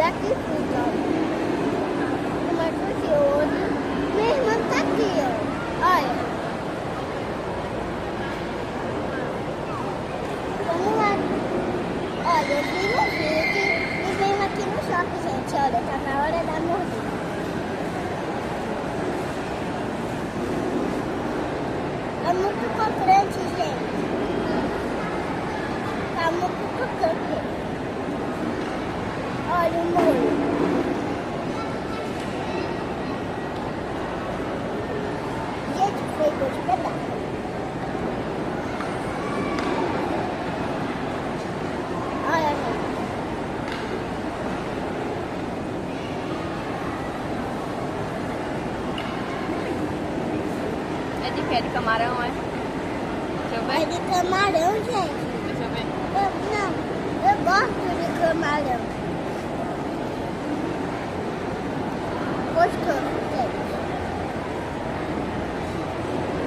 aqui tudo, ó. Mas aqui hoje, minha irmã tá aqui, ó. Olha. Vamos lá. Olha, eu vi no vídeo e venho aqui no shopping, gente. Olha, tá na hora da mordida. É muito crocante, gente. Tá muito crocante. Olha o molho. Gente, foi 2 pedaços. Olha, gente. É de quê? De camarão, é? Deixa eu É ver. de camarão, gente. Deixa eu ver. Não, eu gosto de camarão. Gostoso.